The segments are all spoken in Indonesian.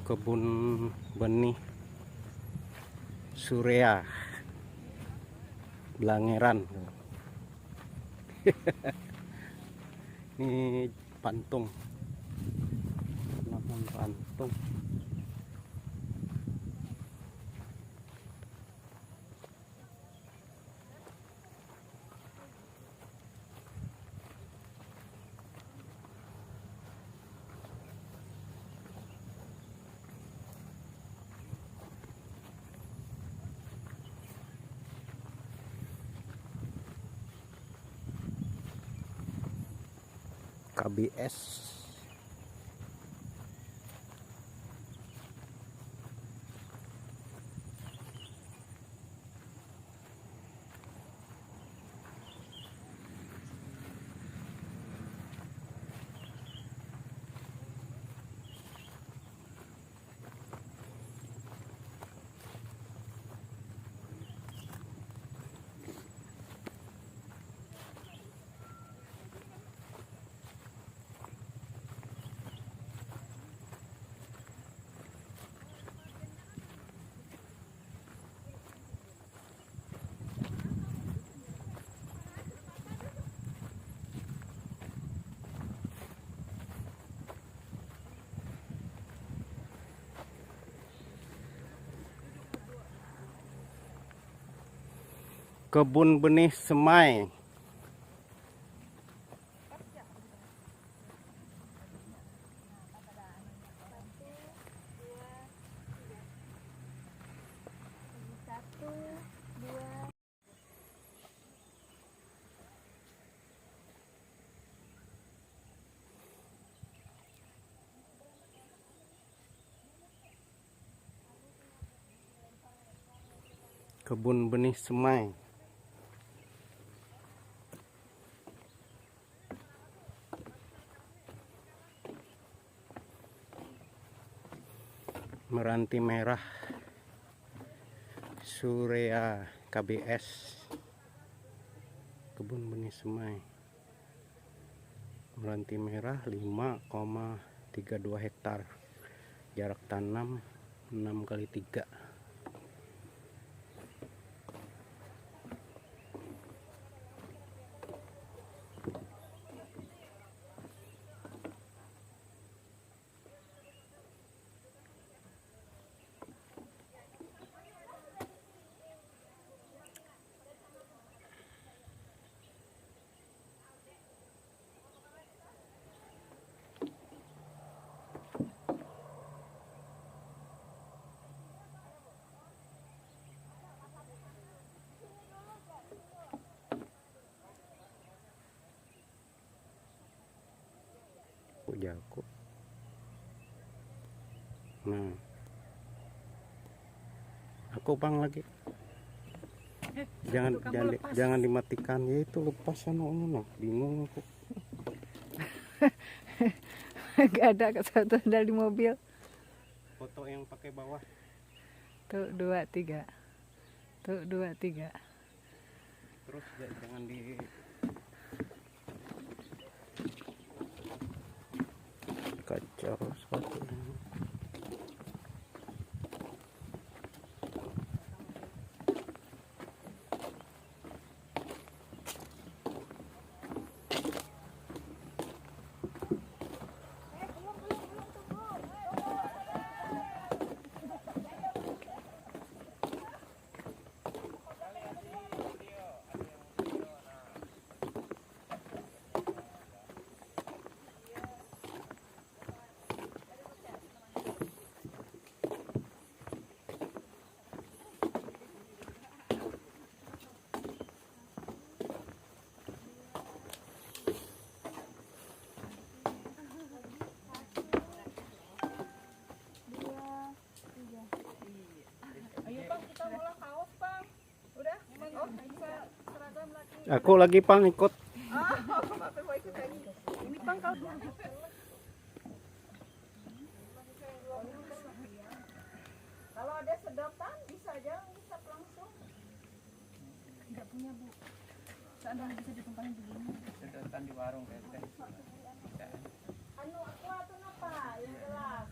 kebun benih Surea Blangeran. Ini pantung, lahan pantung. KBS. Kebun benih semai. Kebun benih semai. Meranti merah Surea KBS. Kebun benih semai. Meranti merah 5,32 hektar. Jarak tanam 6x3. Jago. Nah, aku pang lagi. Jangan dimatikan, ya itu lepas anu, bingung aku. Gak ada satu dari mobil. Foto yang pakai bawah. Tuh 2, 3. Tuh 2, 3. Terus jangan di kacau sepatunya. Aku lagi pang ikut. Ini Pang kalau ada sedotan bisa aja bisa langsung. Tidak punya Bu. Seandainya bisa ditumpahin begini. Sedotan di warung teh. Anu aku atau apa? Yang gelas.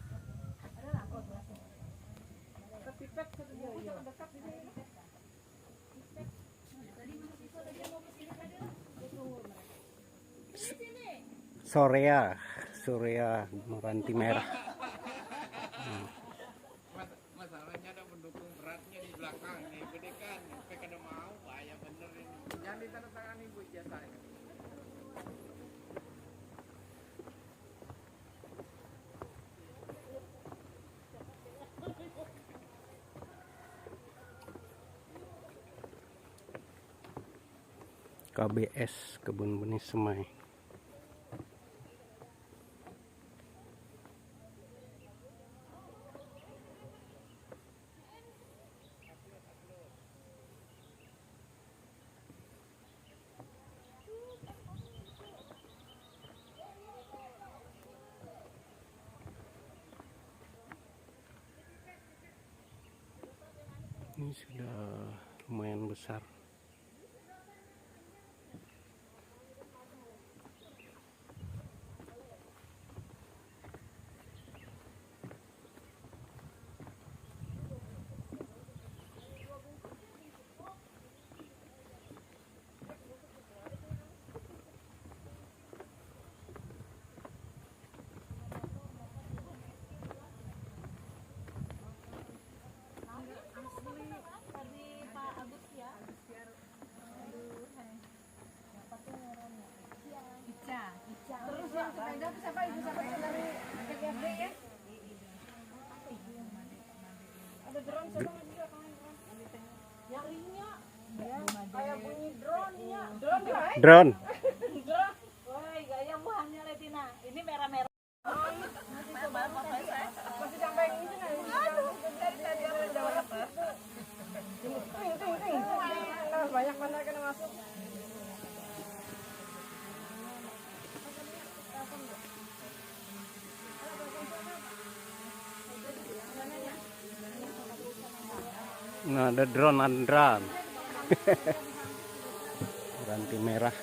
Ada lah. Sorea Meranti Merah. Masalahnya ada pendukung beratnya di belakang nih, gede kan, sampai kada mau, bahaya bener ini. Jangan ditandatangani Bu ijazahnya. KBS Kebun Benih Semai. Ini sudah lumayan besar. Terus yang sepeda itu siapa? Ibu siapa yang dari PGFD ya? Ada drone siapa juga kawan-kawan? Yang ininya kayak bunyi drone ya. Drone ya? Drone. Drone. Woi, gaya buahnya Letina. Ini merah-merah. Masih sampai yang itu nggak? Aduh, dari tadi aku udah dapat. Ting. Nah, banyak banget yang masuk. Nah, ada drone. Meranti Merah.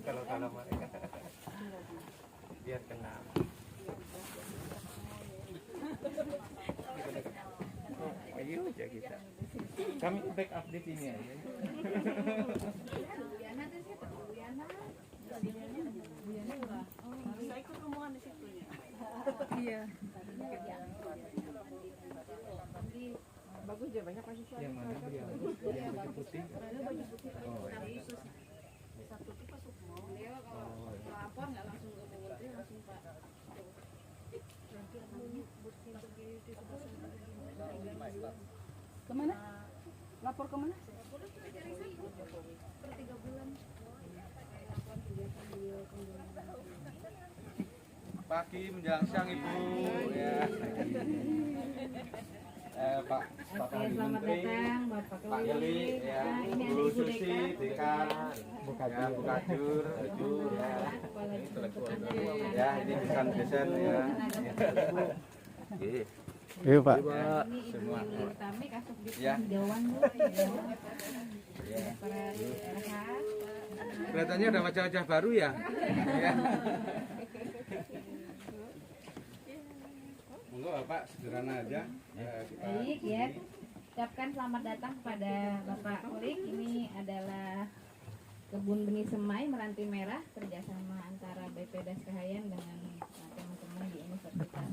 Kalau mereka biar kena. Ayo aja kita. Kami backup di sini aja. Saya ikut rombongan di situ ya. Iya. Bagus aja banyak mahasiswa. Yang mana beliau? Yang baju putih. Oh, iya. Satu tuh pas mau. Beliau kalau lapor nggak langsung ke Bogor, langsung Pak. Kemana? Lapor kemana? Pagi menjelang siang Ibu ya. Pak Hadi Menteri, Pak Yeli, ya, Bu Susi, Dekan, Bu Kajur, ya. Ya, ini desain ya. Oke. Iya, Pak. Semua. Kami kasih di Ya. Dewan Ya. Kelihatannya ada wajah-wajah baru ya. Ya. Monggo Bapak sederhana aja. Baik ya. Ucapkan selamat datang kepada Bapak Kulik. Ini adalah kebun benih semai Meranti Merah, kerjasama antara BPDAS Kahayan dengan teman-teman di Universitas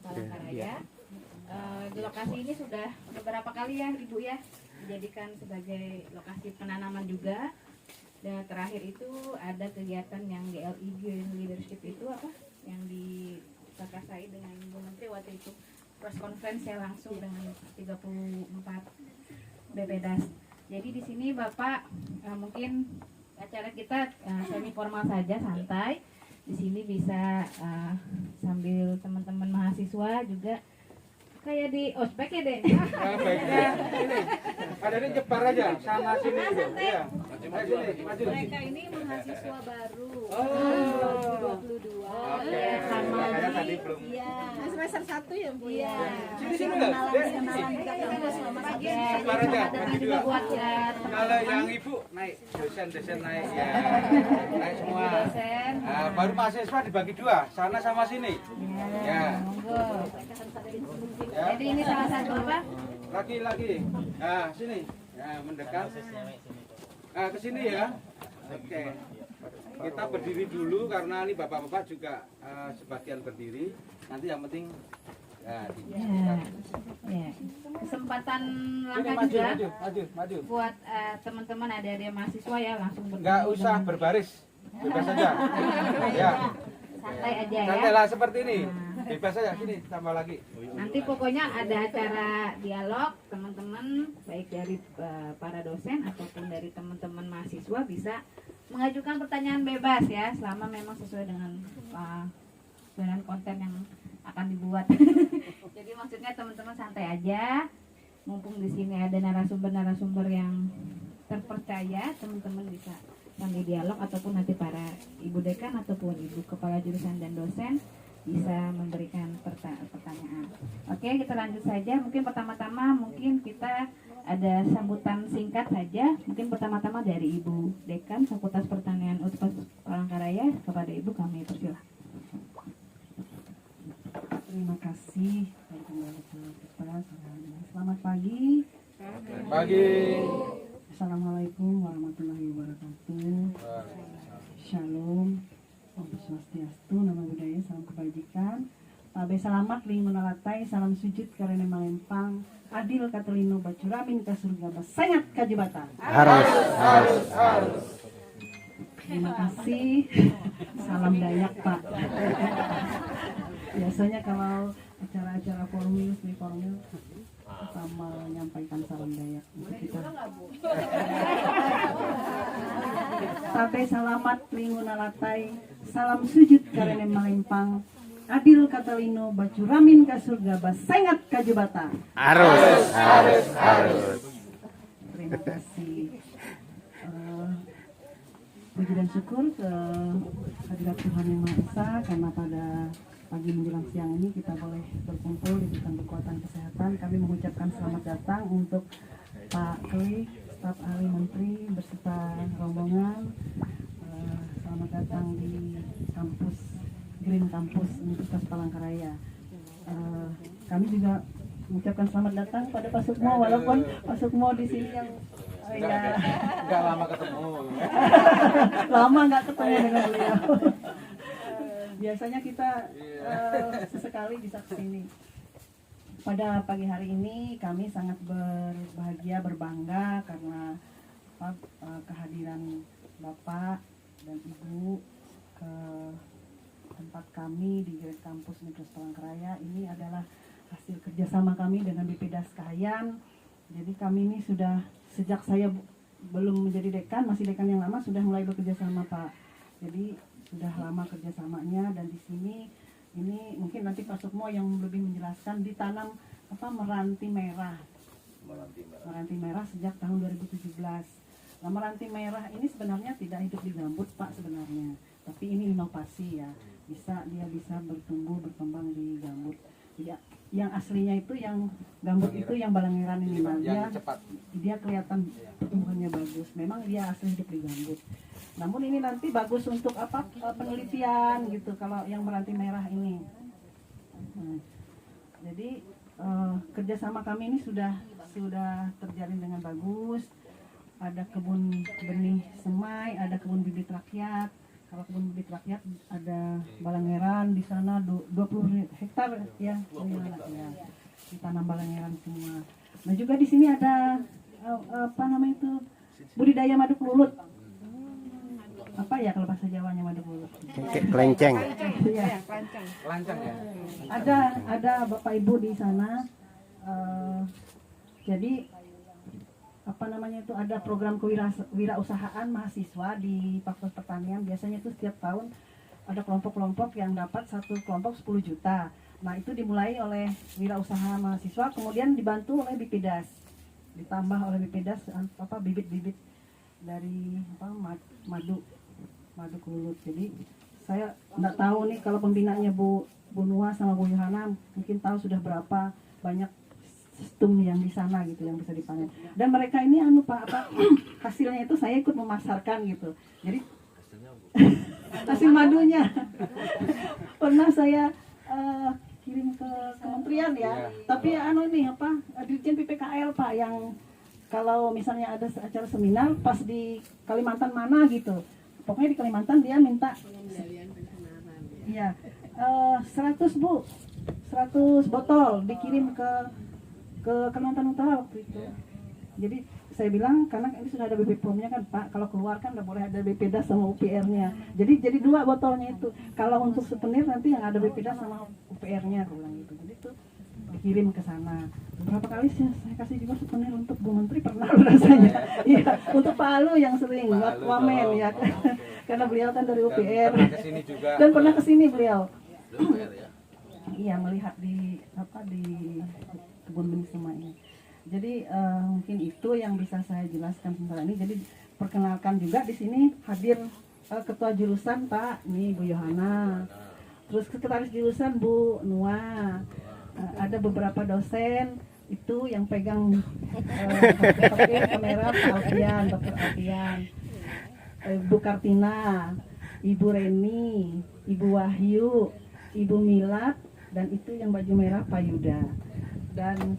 Palangkaraya. Di lokasi ini sudah beberapa kali ya Ibu ya dijadikan sebagai lokasi penanaman juga. Dan terakhir itu ada kegiatan yang GLI Green Leadership itu apa yang diperkasai dengan Bu Menteri waktu itu press conference ya langsung dengan 34 BPDAS. Jadi di sini Bapak mungkin acara kita semi formal saja, santai. Di sini bisa sambil teman-teman mahasiswa juga kayak di ospek ya deh. Baiknya ini ada ini jebar aja sana sini itu. Iya. Maju. Mereka ini mahasiswa baru. 2022. Oke. sama Saya tadi belum. Iya. Semester 1 ya, Bu ya. Sini lah. Kenalan juga kamu selama Jebar aja. ada Maju juga dua. buat ya Kalau yang ibu naik, dosen naik ya. Naik semua. dosen. Nah, baru mahasiswa dibagi dua, sana sama sini. Ya. Monggo. Ya. Jadi ini salah satu apa? Lagi. Nah, sini. Ya, mendekat. Nah, ke sini ya. Oke. Kita berdiri dulu karena ini bapak-bapak juga sebagian berdiri. Nanti yang penting ya, Ya. Kesempatan Sini, langka maju, juga maju. buat teman-teman adik-adik mahasiswa ya langsung Enggak usah berbaris. Bebas saja. Ya. santai aja Santai ya. lah seperti ini. Bebas saja sini tambah lagi. Nanti pokoknya ada acara dialog teman-teman baik dari para dosen ataupun dari teman-teman mahasiswa bisa mengajukan pertanyaan bebas ya selama memang sesuai dengan konten yang akan dibuat. Jadi maksudnya teman-teman santai aja. Mumpung di sini ada narasumber-narasumber yang terpercaya, teman-teman bisa sambil dialog ataupun nanti para ibu dekan ataupun ibu kepala jurusan dan dosen bisa memberikan pertanyaan. Oke, kita lanjut saja. Mungkin pertama-tama mungkin kita ada sambutan singkat saja. Mungkin pertama-tama dari Ibu Dekan Fakultas Pertanian Universitas Palangkaraya. Kepada Ibu kami persilahkan. Terima kasih. Selamat pagi. Pagi. Assalamualaikum warahmatullahi wabarakatuh. Shalom. Om Swastiastu, nama budaya, salam kebajikan. Tabe selamat lingun alatai, salam sujud karena malempang. Adil katelino bacuramin ka surga basangat ka jembatan. Harus. Terima kasih. Salam Dayak, Pak. Biasanya kalau acara-acara formal sama menyampaikan salam Dayak. Kita. Tabe selamat lingun alatai, salam sujud karena malempang. Adil katalino bacuramin ka surga basengat ka jembatan. Harus. Terima kasih. Puji dan syukur ke hadirat Tuhan Yang Maha Esa karena pada pagi menjelang siang ini kita boleh berkumpul diberikan kekuatan kesehatan. Kami mengucapkan selamat datang untuk Pak Klik, staf ahli menteri beserta rombongan. Selamat datang di kampus Green Campus Universitas Palangkaraya. Kami juga mengucapkan selamat datang pada Pak Sukmo, walaupun Pak Sukmo di sini yang Enggak lama ketemu. lama nggak ketemu dengan beliau. Biasanya kita sesekali bisa kesini. Pada pagi hari ini kami sangat berbahagia, berbangga karena kehadiran Bapak dan Ibu ke tempat kami di Green Campus Universitas Palangkaraya. Ini adalah hasil kerjasama kami dengan BPDAS Kahayan. Jadi kami ini sudah sejak saya belum menjadi dekan, masih dekan yang lama, sudah mulai bekerja sama Pak. Jadi sudah lama kerjasamanya dan di sini ini mungkin nanti Pak Sukmo yang lebih menjelaskan ditanam meranti merah. Meranti merah sejak tahun 2017. Nah, meranti merah ini sebenarnya tidak hidup di gambut Pak sebenarnya, tapi ini inovasi ya. Dia bisa bertumbuh berkembang di gambut. Jadi yang aslinya itu yang gambut itu yang balangeran ini Yang cepat. dia kelihatan pertumbuhannya bagus. Memang dia asli hidup di gambut. Namun ini nanti bagus untuk penelitian gitu kalau yang meranti merah ini. Jadi kerjasama kami ini sudah terjalin dengan bagus. ada kebun benih semai, ada kebun bibit rakyat. Kalau kebun bibit rakyat ada balangeran di sana 20 hektar ya, ya. Ditanam balangeran semua. Nah juga di sini ada apa namanya itu budidaya madu kelulut. Apa ya kalau bahasa Jawanya madu kelulut? Kelenceng. Iya. Lancang ya. Ada Bapak Ibu di sana. Jadi apa namanya itu ada program kewirausahaan mahasiswa di Fakultas Pertanian. Biasanya itu setiap tahun ada kelompok-kelompok yang dapat satu kelompok 10 juta. Nah itu dimulai oleh wirausaha mahasiswa, kemudian dibantu oleh BPIDAS, ditambah oleh BPIDAS apa bibit-bibit dari apa madu kelulut. Jadi saya nggak tahu nih kalau pembinanya Bu Nuah sama Bu Yohana mungkin tahu sudah berapa banyak stum yang di sana gitu yang bisa dipanen. Dan mereka ini Pak apa hasilnya itu saya ikut memasarkan gitu. Jadi hasil madunya pernah saya kirim ke kementerian ya. Tapi ini apa Dirjen PPKL Pak yang kalau misalnya ada acara seminar pas di Kalimantan mana gitu. Pokoknya di Kalimantan dia minta iya 100 Bu. 100 botol dikirim ke Kalimantan Utara waktu itu. Jadi saya bilang karena ini sudah ada BP POM-nya kan Pak, kalau keluar kan nggak boleh ada BPDAS sama UPR-nya. Jadi 2 botolnya itu. Kalau untuk souvenir nanti yang ada BPDAS sama UPR-nya bilang gitu. Jadi itu dikirim ke sana. Beberapa kali saya kasih juga souvenir untuk Bu Menteri pernah rasanya. Iya, untuk Pak Alu yang sering buat wamen ya. Karena beliau kan dari UPR. Dan pernah ke sini beliau. Iya, melihat di kebun benih semua ini. Jadi mungkin itu yang bisa saya jelaskan tentang ini. Jadi perkenalkan juga di sini hadir ketua jurusan Pak, nih Bu Yohana. Terus sekretaris jurusan Bu Nuah. Ada beberapa dosen itu yang pegang kamera Pak Alfian, Dr. Alfian, Bu Kartina, Ibu Reni, Ibu Wahyu, Ibu Milat, dan itu yang baju merah Pak Yuda. Dan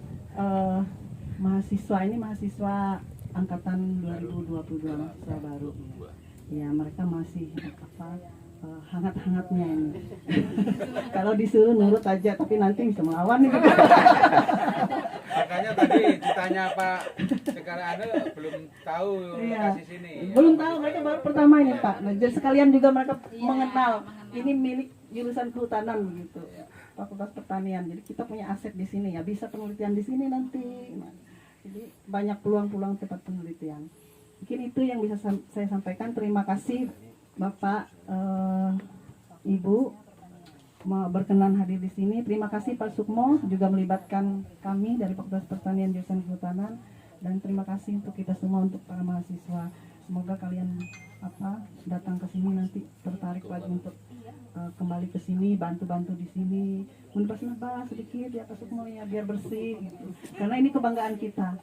mahasiswa ini mahasiswa angkatan 2022 mahasiswa baru ya, mereka masih hangat-hangatnya ini. Kalau disuruh nurut aja tapi nanti bisa melawan nih. Makanya tadi ditanya Pak sekarang belum tahu lokasi sini. Belum tahu, mereka baru pertama ini Pak. Nah, jadi sekalian juga mereka mengenal ini milik jurusan kehutanan begitu. Fakultas Pertanian. Jadi kita punya aset di sini ya, bisa penelitian di sini nanti. Nah, jadi banyak peluang-peluang tempat penelitian. Mungkin itu yang bisa saya sampaikan. Terima kasih Bapak, Ibu berkenan hadir di sini. Terima kasih Pak Sukmo juga melibatkan kami dari Fakultas Pertanian jurusan Kehutanan, dan terima kasih untuk kita semua, untuk para mahasiswa. Semoga kalian datang ke sini nanti tertarik lagi untuk kembali ke sini, bantu-bantu di sini, menebas-nebas sedikit ya Pak Sukmo ya, biar bersih gitu. Karena ini kebanggaan kita.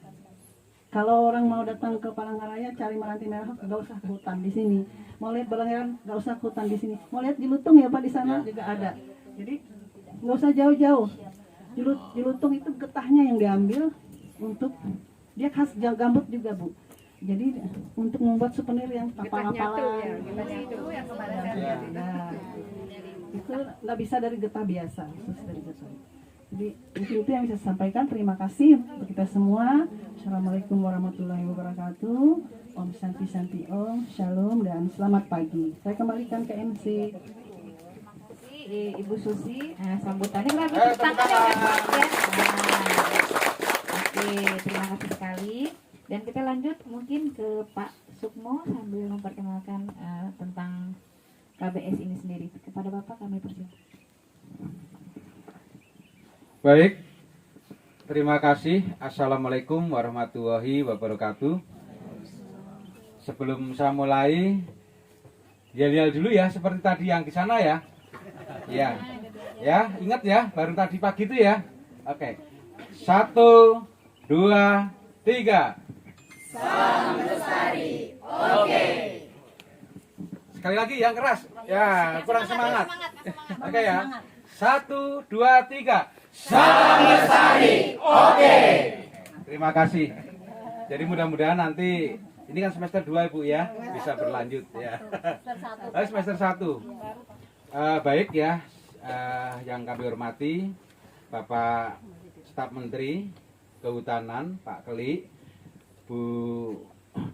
Kalau orang mau datang ke Palangkaraya cari Meranti Merah, nggak usah ke hutan di sini. Mau lihat balangeran, nggak usah ke hutan di sini. Mau lihat Jilutung ya Pak, di sana juga ada. Jadi nggak usah jauh-jauh. Jilutung itu getahnya yang diambil untuk dia khas gambut juga Bu. Jadi untuk membuat souvenir yang kapal-kapalan. Itu nggak bisa dari getah biasa, khusus dari getah. Jadi mungkin itu yang bisa saya sampaikan. Terima kasih untuk kita semua. Assalamualaikum warahmatullahi wabarakatuh. Om Santi Santi Om, Shalom, dan selamat pagi. Saya kembalikan ke MC. Terima kasih Ibu Susi. Sambutannya kita beri tangan ya. Oke, terima kasih sekali. Dan kita lanjut mungkin ke Pak Sukmo sambil memperkenalkan tentang KBS ini sendiri. Kepada Bapak kami persilakan. Baik, terima kasih. Assalamualaikum warahmatullahi wabarakatuh. Sebelum saya mulai, yel-yel dulu ya, seperti tadi yang di sana ya. Ya, ingat ya, baru tadi pagi itu ya. Oke, 1, 2, 3. Salam Lestari. Oke. Sekali lagi yang keras. Ya, kurang semangat. Oke ya. 1, 2, 3. Salam Lestari. Oke. Terima kasih. Jadi mudah-mudahan nanti Ini kan semester 2 Ibu ya, bisa berlanjut ya. Semester 1. Baik ya, yang kami hormati Bapak Staf Menteri Kehutanan Pak Keli, Bu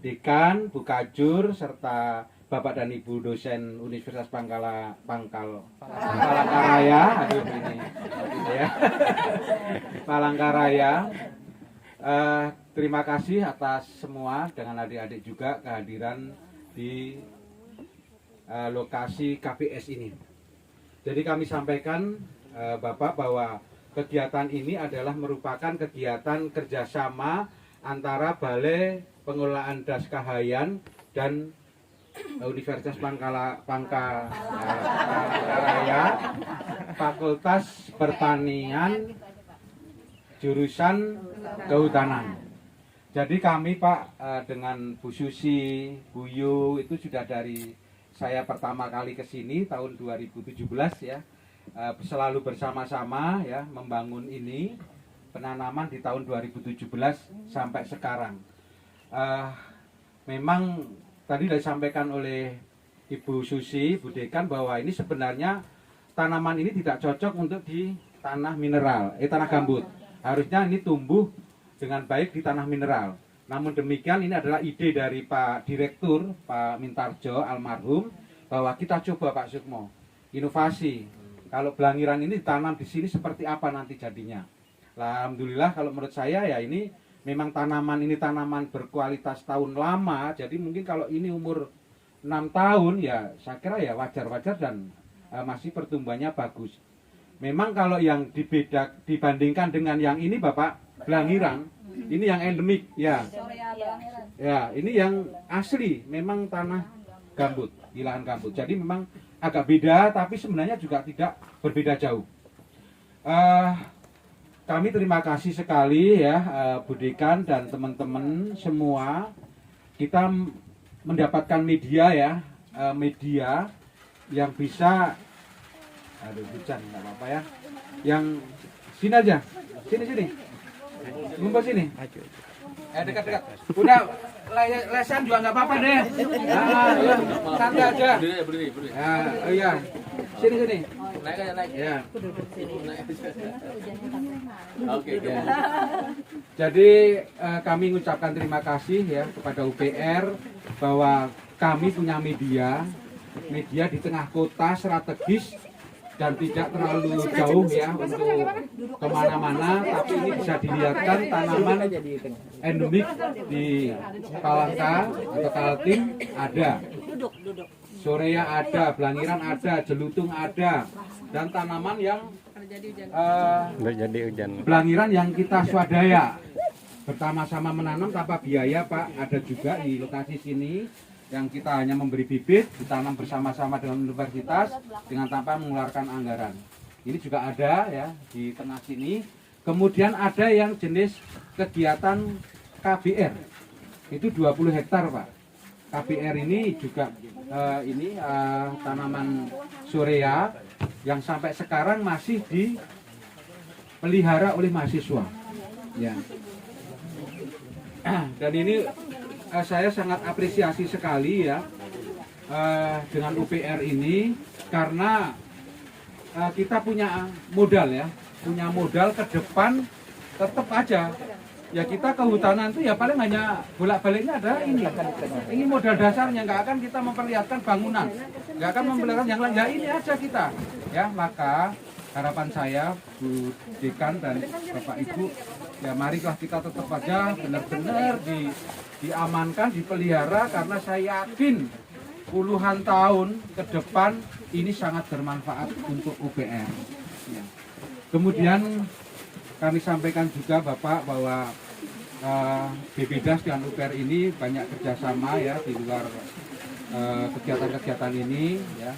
Dekan, Bu Kajur, serta Bapak dan Ibu dosen Universitas Palangkaraya, aduh ini ya, Palangkaraya. Terima kasih atas semua dengan adik-adik juga kehadiran di lokasi KPS ini. Jadi kami sampaikan Bapak bahwa kegiatan ini adalah merupakan kegiatan kerjasama antara Balai Pengelolaan Das Kahayan dan Universitas Palangkaraya, Fakultas Pertanian, jurusan Kehutanan. Jadi kami Pak dengan Bu Susi, Bu Yu itu sudah dari saya pertama kali ke sini tahun 2017 ya, selalu bersama-sama ya membangun ini penanaman di tahun 2017 sampai sekarang. Memang tadi sudah disampaikan oleh Ibu Susi, Bu Dekan bahwa ini sebenarnya tanaman ini tidak cocok untuk di tanah mineral, tanah gambut. Harusnya ini tumbuh dengan baik di tanah mineral. Namun demikian ini adalah ide dari Pak Direktur, Pak Mintarjo almarhum, bahwa kita coba Pak Sukmo, inovasi. Kalau belangiran ini ditanam di sini seperti apa nanti jadinya. Alhamdulillah kalau menurut saya ya ini memang tanaman berkualitas tahun lama. Jadi mungkin kalau ini umur 6 tahun ya saya kira ya wajar-wajar dan masih pertumbuhannya bagus. Memang kalau yang dibandingkan dengan yang ini Bapak belangiran, ini yang endemik ya. Ya, ini yang asli memang tanah gambut, di lahan gambut. Jadi memang agak beda tapi sebenarnya juga tidak berbeda jauh. Kami terima kasih sekali ya Bu Dekan dan teman-teman semua. Kita mendapatkan media ya, media yang bisa, aduh hujan nggak apa-apa ya, yang sini aja, sini ngumpul sini, dekat-dekat, udah lesan juga nggak apa-apa deh, ya, santai aja, iya, sini, naik ya. Oke. Jadi kami mengucapkan terima kasih ya kepada UPR bahwa kami punya media di tengah kota strategis dan tidak terlalu jauh ya untuk kemana-mana, tapi ini bisa dilihatkan tanaman endemik di Palangka atau Kaltim ada, Sorea ada, Belangiran ada, Jelutung ada, dan tanaman yang Belangiran yang kita swadaya bersama-sama menanam tanpa biaya Pak, ada juga di lokasi sini yang kita hanya memberi bibit, ditanam bersama-sama dengan universitas dengan tanpa mengeluarkan anggaran. Ini juga ada ya di tengah sini. Kemudian ada yang jenis kegiatan KBR, itu 20 hektar Pak. KBR ini juga tanaman Sorea yang sampai sekarang masih dipelihara oleh mahasiswa. Ya. Dan ini saya sangat apresiasi sekali ya dengan UPR ini karena kita punya modal ya, punya modal ke depan tetap aja. Ya kita kehutanan itu ya paling hanya bolak-baliknya ada ini modal dasarnya, nggak akan kita memperlihatkan bangunan, nggak akan memperlihatkan yang lain, ya ini aja kita ya. Maka harapan saya Bu Dekan dan Bapak Ibu ya marilah kita tetap aja benar-benar diamankan, dipelihara, karena saya yakin puluhan tahun ke depan ini sangat bermanfaat untuk UPR ya. Kemudian kami sampaikan juga Bapak bahwa BPDAS dan UPR ini banyak kerjasama ya di luar kegiatan-kegiatan ini ya.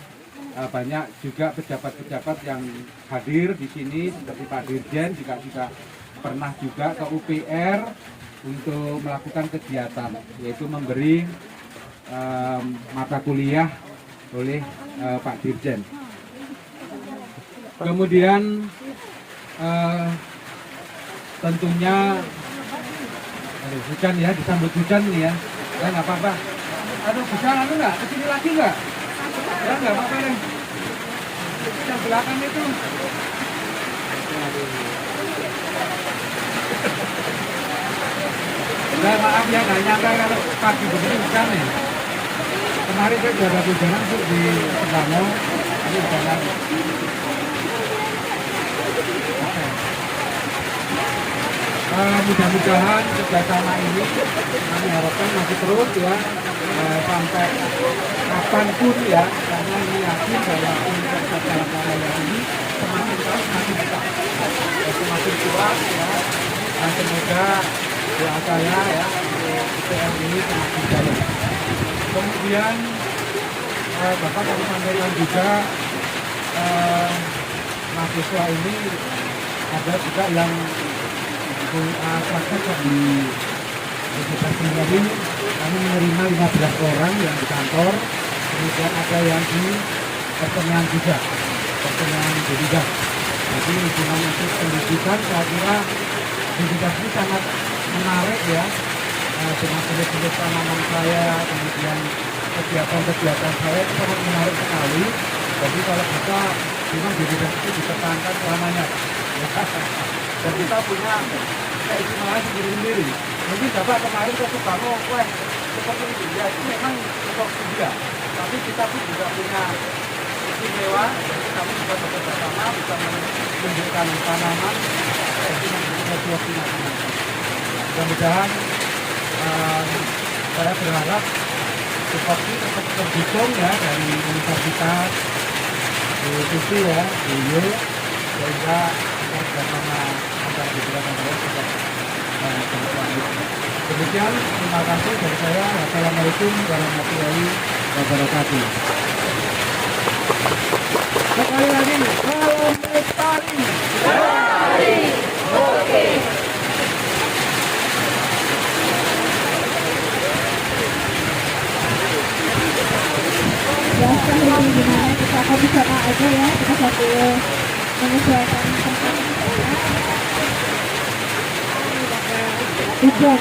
Banyak juga pejabat-pejabat yang hadir di sini seperti Pak Dirjen juga pernah juga ke UPR untuk melakukan kegiatan, yaitu memberi mata kuliah oleh Pak Dirjen. Kemudian tentunya hujan ya, disambut hujan nih ya. nggak apa-apa. Aduh, bisa anu nggak? Kesini lagi nggak? Ya nggak apa-apa deh. Yang belakang itu. Nah, maaf ya, nggak nyangka kalau pagi begini hujan nih. Kemarin saya juga ada hujan di Sebano, ini hujan. Mudah-mudahan kerjasama ini kami harapkan masih terus ya sampai kapanpun ya, karena ini yakin bahwa untuk karya ini semakin tahun semakin besar, semakin kuat ya, dan semoga doa saya ya untuk ITM ini semakin jaya. Kemudian Bapak kami sampaikan juga mahasiswa ini ada juga yang praktek di Universitas Sendiri. Kami menerima 15 orang yang di kantor, kemudian ada yang di pertanian juga, pertanian juga. Jadi hubungan untuk pendidikan saya kira pendidikan ini sangat menarik ya, dengan kulit-kulit tanaman saya, kemudian kegiatan-kegiatan saya itu sangat menarik sekali. Jadi kalau kita memang pendidikan itu ditekankan selamanya. Dan kita punya keistimewaan sendiri-sendiri. Mungkin Bapak kemarin ke Subano, wah seperti itu ya, itu memang untuk dia. Tapi kita pun juga punya istimewa, kami juga bekerja sama, bisa menunjukkan tanaman, itu sesuatu yang mudah-mudahan saya berharap seperti tetap terhitung ya dari universitas, di TV ya, di U, sehingga kerjasama antara beberapa negara juga demikian. Terima kasih dari saya. Wassalamualaikum warahmatullahi wabarakatuh. Sekali lagi, salam lestari. Oke. Ya, sekarang ini gimana kita akan bicara aja ya, kita sambil menyesuaikan tempat hujan.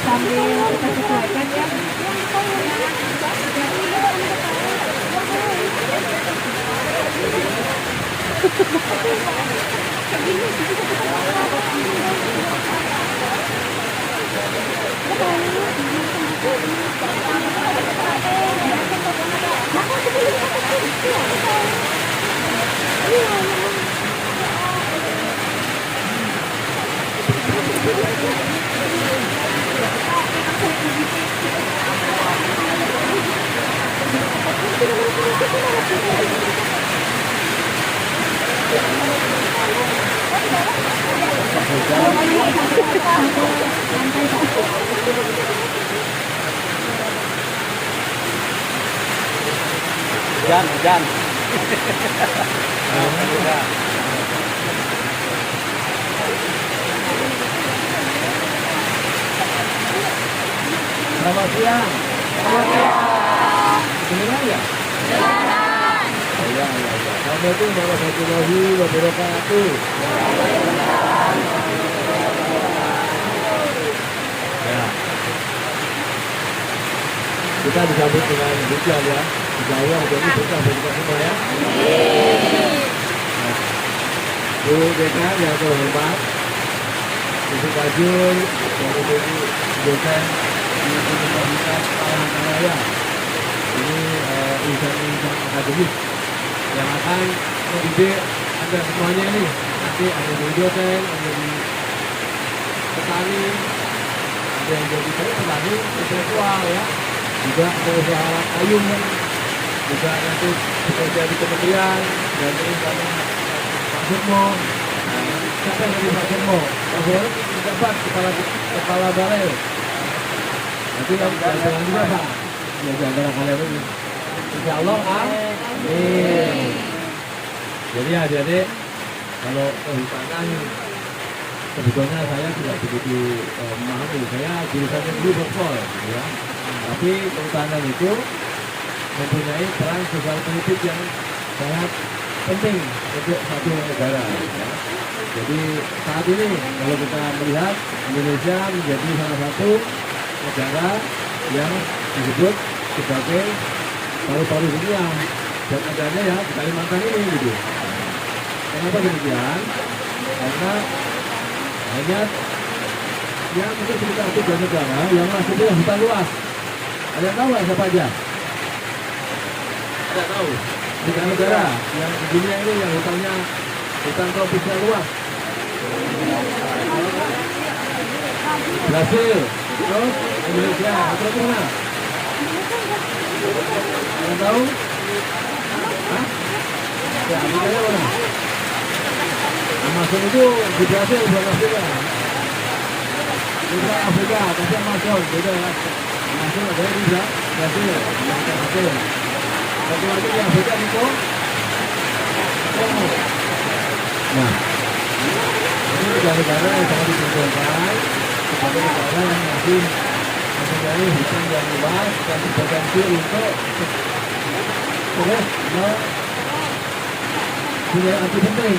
Sambil kita sesuaikan ya. Hujan. Selamat siang. Beneran ya? Beneran. Assalamualaikum warahmatullahi wabarakatuh. Ya. kita disambut dengan hujan ya. Insya Allah hujan ini berkah bagi kita semua ya. Nah, Bu Dekan yang terhormat, Ibu Kajul, dan Ibu dosen di Universitas Palangkaraya. Ini insan-insan akademis yang akan mendidik Anda semuanya ini. Nanti ada yang dosen, ada yang petani, ada yang jadi petani intelektual ya, juga pengusaha kayu kan, juga nanti bekerja di kementerian, dan ini sama Pak Sukmo. Siapa yang jadi Pak Sukmo? Pak Sukmo dapat kepala balai. Nanti jangan juga Pak, ya di antara kalian ini. Insya Allah amin. Jadi adik-adik, kalau kehutanan sebetulnya saya tidak begitu memahami. Saya jurusannya dulu berpol, ya. Tapi kehutanan itu mempunyai peran sosial politik yang sangat penting untuk satu negara. Ya. Jadi saat ini kalau kita melihat Indonesia menjadi salah satu negara yang disebut sebagai paru-paru dunia, dan adanya ya di Kalimantan ini gitu. Kenapa demikian? Karena hanya ya mungkin sekitar 3 negara yang masih punya hutan luas. Ada yang tahu nggak siapa aja? Ada tahu? 3 negara yang di dunia ini yang hutan tropisnya luas. Brasil, terus Indonesia, terus mana? Ada yang tahu? Hah? Ya, Afrika mana? Amazon itu di Brasil, bukan Afrika. Bukan Afrika, tapi Amazon, beda ya. Amazon ada di Brasil, bukan Brasil. Satu lagi di Afrika itu Kongo. Nah, ini negara-negara yang sangat diperjuangkan sebagai negara yang masih mempunyai hutan yang luas dan berpotensi untuk terus punya arti penting.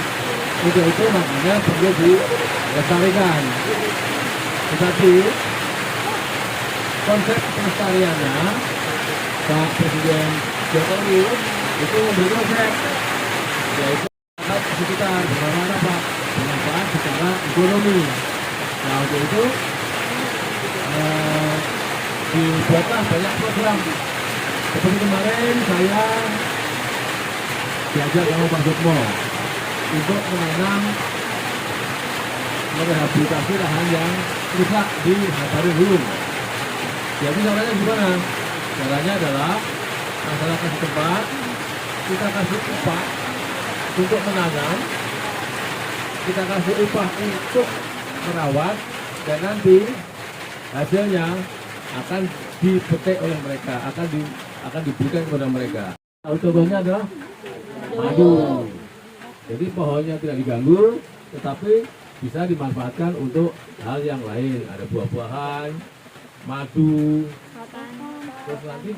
Untuk itu makanya perlu dilestarikan. Tetapi konsep pelestariannya Pak Presiden Jokowi itu memberi konsep, yaitu masyarakat sekitar bagaimana Pak bermanfaat secara ekonomi. Nah untuk itu dibuatlah banyak program. Seperti kemarin saya diajak sama Pak Sukmo untuk menanam merehabilitasi lahan yang rusak di Habarin Hulu. Jadi caranya gimana? Caranya adalah masyarakat setempat kita kasih upah untuk menanam, kita kasih upah untuk merawat, dan nanti hasilnya akan dipetik oleh mereka, akan diberikan kepada mereka. Contohnya adalah madu. Jadi pohonnya tidak diganggu, tetapi bisa dimanfaatkan untuk hal yang lain. Ada buah-buahan, madu, terus lagi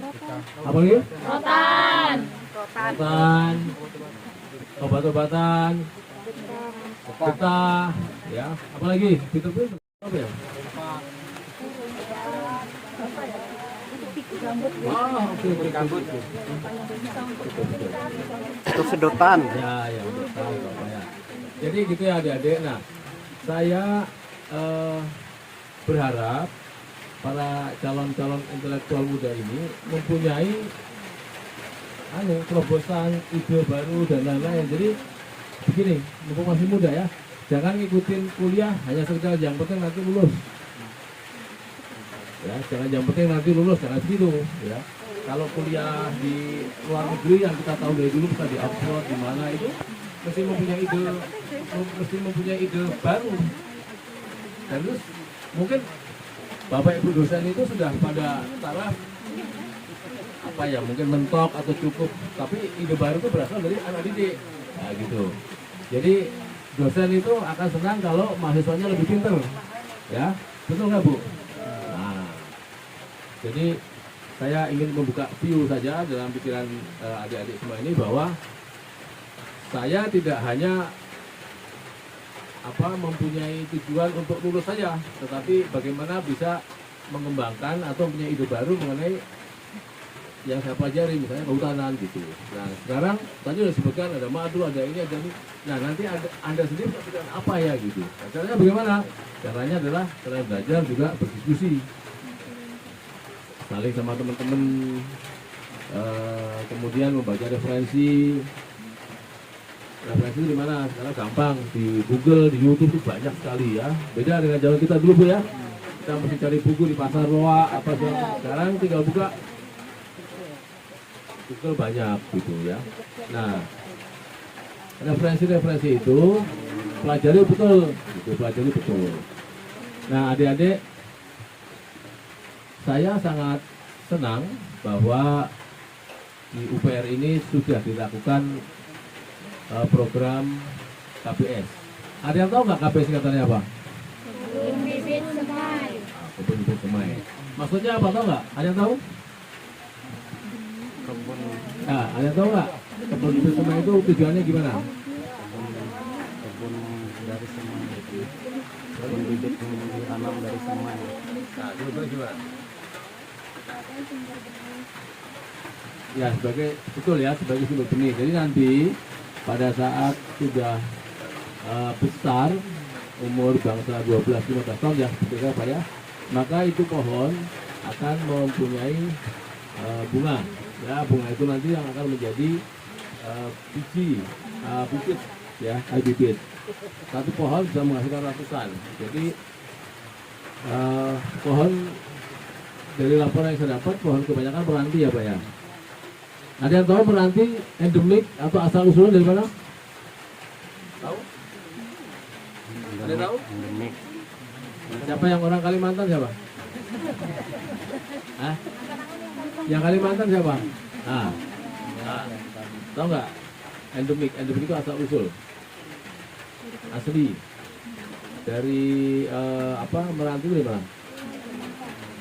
apa lagi? Rotan, obat-obatan, getah, ya. Apa lagi? Fitur-fitur apa ya? Oh, oke, rambut. Itu sedotan. Ya, udah tahu Bapak ya. Jadi gitu ya adik-adik. Nah, saya berharap para calon-calon intelektual muda ini mempunyai terobosan, ide baru dan lain-lain. Jadi begini, mumpung masih muda ya, jangan ngikutin kuliah hanya sekedar yang penting nanti lulus. Ya, jangan yang penting nanti lulus, jangan segitu ya. Kalau kuliah di luar negeri yang kita tahu dari dulu, kita di Oxford di mana itu mesti mempunyai ide baru. Dan terus mungkin Bapak Ibu dosen itu sudah pada taraf apa ya, mungkin mentok atau cukup, tapi ide baru itu berasal dari anak didik. Nah gitu. Jadi dosen itu akan senang kalau mahasiswanya lebih pintar. Ya, betul nggak Bu? Nah, jadi saya ingin membuka view saja dalam pikiran adik-adik semua ini, bahwa saya tidak hanya mempunyai tujuan untuk lulus saja, tetapi bagaimana bisa mengembangkan atau punya ide baru mengenai yang saya pelajari, misalnya kehutanan gitu. Nah sekarang tadi udah disebutkan ada madu, ada ini, ada ini. Nah nanti Anda sendiri melakukan apa ya gitu. Nah, caranya bagaimana? Caranya adalah selain belajar juga berdiskusi, saling sama teman-teman, kemudian membaca referensi. Referensi itu di mana? Sekarang gampang, di Google, di YouTube itu banyak sekali ya. Beda dengan zaman kita dulu Bu ya. Kita mesti cari buku di pasar roa apa segala. Sekarang tinggal buka Google banyak gitu ya. Nah, referensi-referensi itu pelajari betul, gitu, pelajari betul. Nah, adik-adik, saya sangat senang bahwa di UPR ini sudah dilakukan program KBS. Ada yang tahu nggak KBS singkatannya apa? Kebun bibit semai. Kebun bibit semai. Maksudnya apa, tahu nggak? Ada yang tahu? Kebun Nah, ada yang tahu nggak? Kebun bibit semai itu tujuannya gimana? kebun dari semai. Kebun bibit yang ditanam dari semai. Nah, gimana? Ya, betul ya, sebagai sumber benih. Jadi nanti pada saat sudah besar, umur bangsa 12-15 tahun ya, seperti apa ya, maka itu pohon akan mempunyai bunga. Ya, bunga itu nanti yang akan menjadi biji, bibit ya, bibit. Satu pohon bisa menghasilkan ratusan. Jadi pohon dari laporan yang saya dapat, pohon kebanyakan meranti ya Pak ya. Ada yang tahu meranti endemik atau asal usulnya dari mana? Tahu? Ada yang tahu? Endemik. Siapa yang orang Kalimantan siapa? Hah? Yang Kalimantan siapa? Ah. Tahu nggak? Endemik itu asal usul. Asli. Dari meranti dari mana?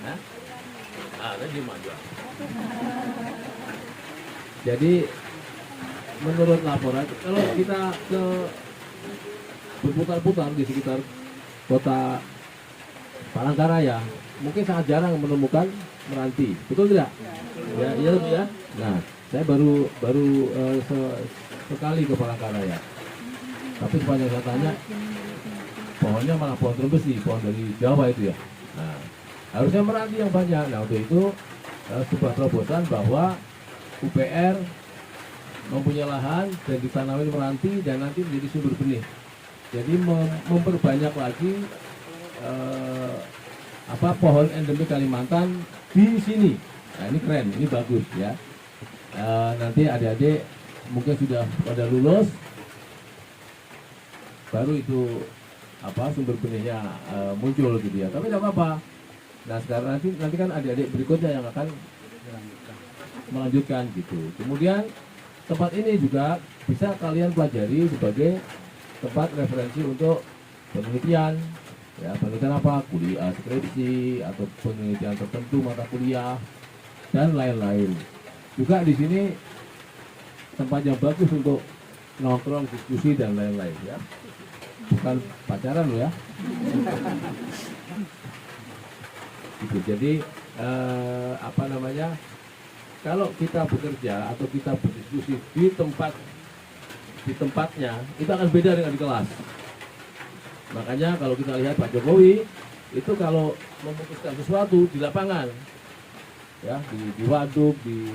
Hah? Dari Madura. Jadi menurut laporan, kalau kita berputar-putar di sekitar kota Palangkaraya, mungkin sangat jarang menemukan meranti, betul tidak? Ya, iya ya. Nah, saya baru sekali ke Palangkaraya, tapi sepanjang saya tanya, pohonnya malah pohon terbesi, pohon dari Jawa itu ya. Nah, harusnya meranti yang banyak. Nah, untuk itu sebuah terobosan bahwa UPR mempunyai lahan dan ditanami meranti dan nanti menjadi sumber benih. Jadi memperbanyak lagi pohon endemik Kalimantan di sini. Nah, ini keren, ini bagus ya. Nanti adik-adik mungkin sudah pada lulus, baru itu sumber benihnya muncul gitu ya. Tapi tidak apa-apa. Nah sekarang nanti kan adik-adik berikutnya yang akan melanjutkan gitu. Kemudian tempat ini juga bisa kalian pelajari sebagai tempat referensi untuk penelitian. Ya, penelitian apa? Kuliah skripsi atau penelitian tertentu mata kuliah dan lain-lain. Juga di sini tempat yang bagus untuk nongkrong, diskusi dan lain-lain ya. Bukan pacaran loh ya. Gitu. Jadi kalau kita bekerja atau kita berdiskusi di tempatnya itu akan beda dengan di kelas. Makanya kalau kita lihat Pak Jokowi itu kalau memutuskan sesuatu di lapangan, ya di waduk, di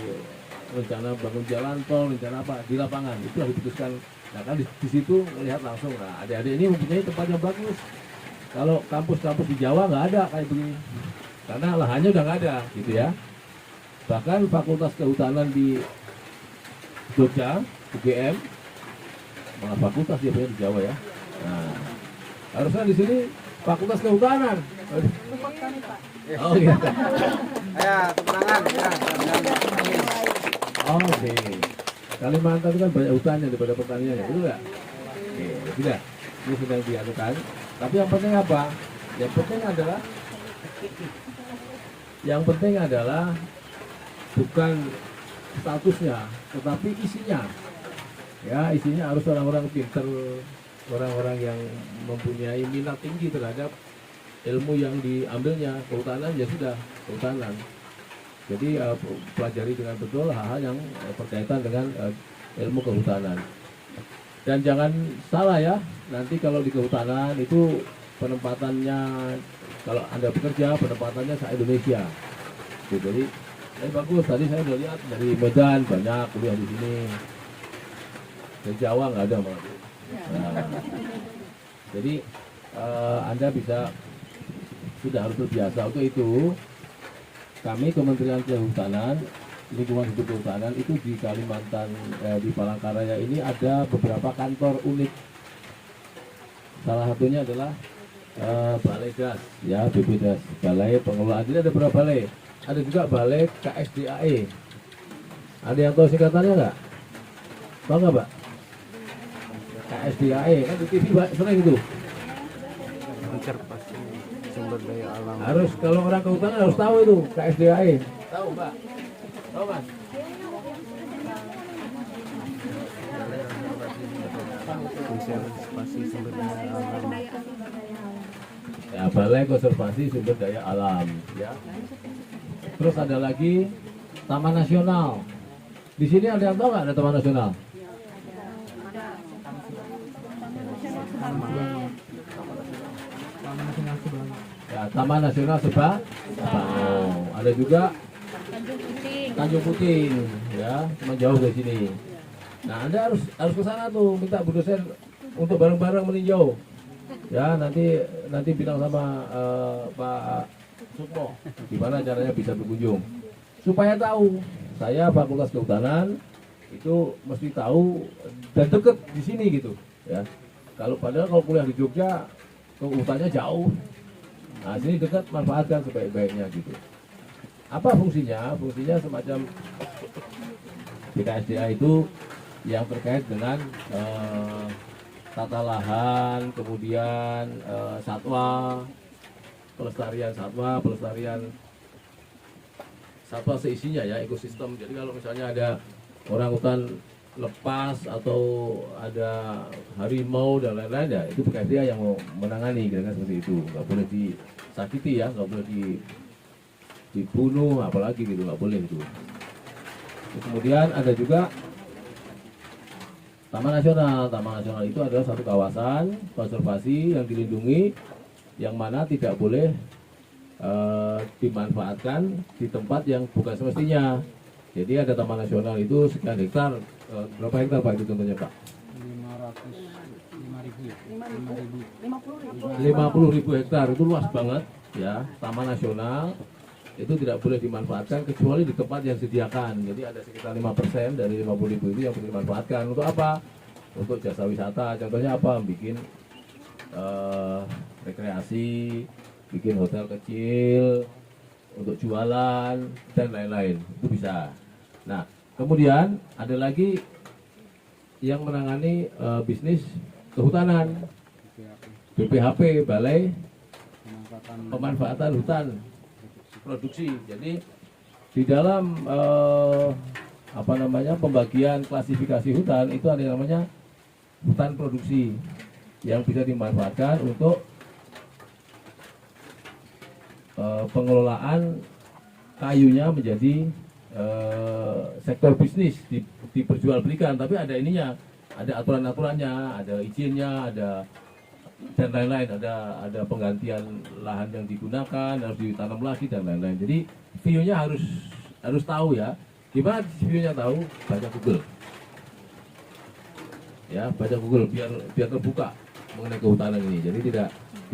rencana bangun jalan tol, rencana apa di lapangan itu yang diputuskan. Nah kan di situ melihat langsung. Nah adik-adik ini mempunyai tempat yang bagus. Kalau kampus-kampus di Jawa nggak ada kayak begini, karena lahannya udah nggak ada, gitu ya. Bahkan Fakultas Kehutanan di Jogja, UGM, malah fakultas dia punya di Jawa ya. Nah, harusnya di sini Fakultas Kehutanan. Oh iya. Ya, tepuk tangan. Ya, Oke. Kalimantan itu kan banyak hutannya daripada pertaniannya, betul nggak? Oke, tidak. Ini sedang dianukan. Tapi yang penting apa? Yang penting adalah bukan statusnya, tetapi isinya. Ya, isinya harus orang-orang pintar, orang-orang yang mempunyai minat tinggi terhadap ilmu yang diambilnya. Kehutanan ya sudah, kehutanan. Jadi pelajari dengan betul hal-hal yang berkaitan dengan ilmu kehutanan. Dan jangan salah ya, nanti kalau di kehutanan itu penempatannya, kalau Anda bekerja penempatannya se-Indonesia. Jadi bagus, tadi saya udah lihat dari Medan banyak kuliah di sini. Dari Jawa nggak ada malah. Nah, jadi Anda bisa, sudah harus terbiasa. Untuk itu kami Kementerian Kehutanan, Lingkungan Hidup Kehutanan itu di Kalimantan, di Palangkaraya ini ada beberapa kantor unik. Salah satunya adalah Balai Das, ya, BPDAS, Balai Pengelolaan. Jadi ada beberapa balai. Ada juga Balai KSDAE. Ada yang tahu singkatannya nggak? Tahu nggak, Pak? KSDAE kan di TV sering itu. Konservasi sumber daya alam. Harus, kalau orang kehutanan harus tahu itu KSDAE. Tahu, Mbak? Tahu, Mas? Konservasi sumber daya alam. Ya, Balai Konservasi Sumber Daya Alam, ya. Terus ada lagi Taman Nasional. Di sini ada yang tahu nggak ada Taman Nasional? Ya, Taman Nasional Sebang. Ada juga Tanjung Puting, ya, cuma jauh dari sini. Nah, Anda harus ke sana tuh, minta Bu dosen untuk bareng-bareng meninjau. Ya, nanti bilang sama Pak Sukmo gimana caranya bisa berkunjung. Supaya tahu, saya Fakultas Kehutanan itu mesti tahu dan deket di sini gitu, ya. Kalau kuliah di Jogja, ke hutannya jauh. Nah, sini dekat, manfaatkan sebaik-baiknya gitu. Apa fungsinya? Fungsinya semacam BKSDA itu yang terkait dengan tata lahan, kemudian satwa, pelestarian satwa, pelestarian satwa seisinya ya, ekosistem. Jadi kalau misalnya ada orang hutan lepas atau ada harimau dan lain-lain, ya itu BKSDA yang mau menangani, kira-kira seperti itu. Nggak boleh disakiti ya, nggak boleh dibunuh, apalagi gitu, nggak boleh itu. Kemudian ada juga Taman Nasional. Taman Nasional itu adalah satu kawasan konservasi yang dilindungi, yang mana tidak boleh dimanfaatkan di tempat yang bukan semestinya. Jadi ada Taman Nasional itu sekian hektar, berapa hektar Pak itu contohnya Pak? 50.000 hektar, itu luas banget ya. Taman Nasional itu tidak boleh dimanfaatkan kecuali di tempat yang disediakan. Jadi ada sekitar 5% dari 50.000 itu yang boleh dimanfaatkan. Untuk apa? Untuk jasa wisata. Contohnya apa? Bikin rekreasi, bikin hotel kecil, untuk jualan dan lain-lain. Itu bisa. Nah, kemudian ada lagi yang menangani bisnis kehutanan, BPHP, Balai Pemanfaatan Hutan Produksi. Jadi di dalam pembagian klasifikasi hutan itu ada yang namanya hutan produksi yang bisa dimanfaatkan untuk pengelolaan kayunya menjadi sektor bisnis, diperjualbelikan. Tapi ada ininya, ada aturan-aturannya, ada izinnya, ada dan lain-lain, ada penggantian lahan yang digunakan, harus ditanam lagi dan lain-lain. Jadi view-nya harus tahu ya. Gimana view-nya tahu? Baca Google. Ya, baca Google biar terbuka mengenai kehutanan ini. Jadi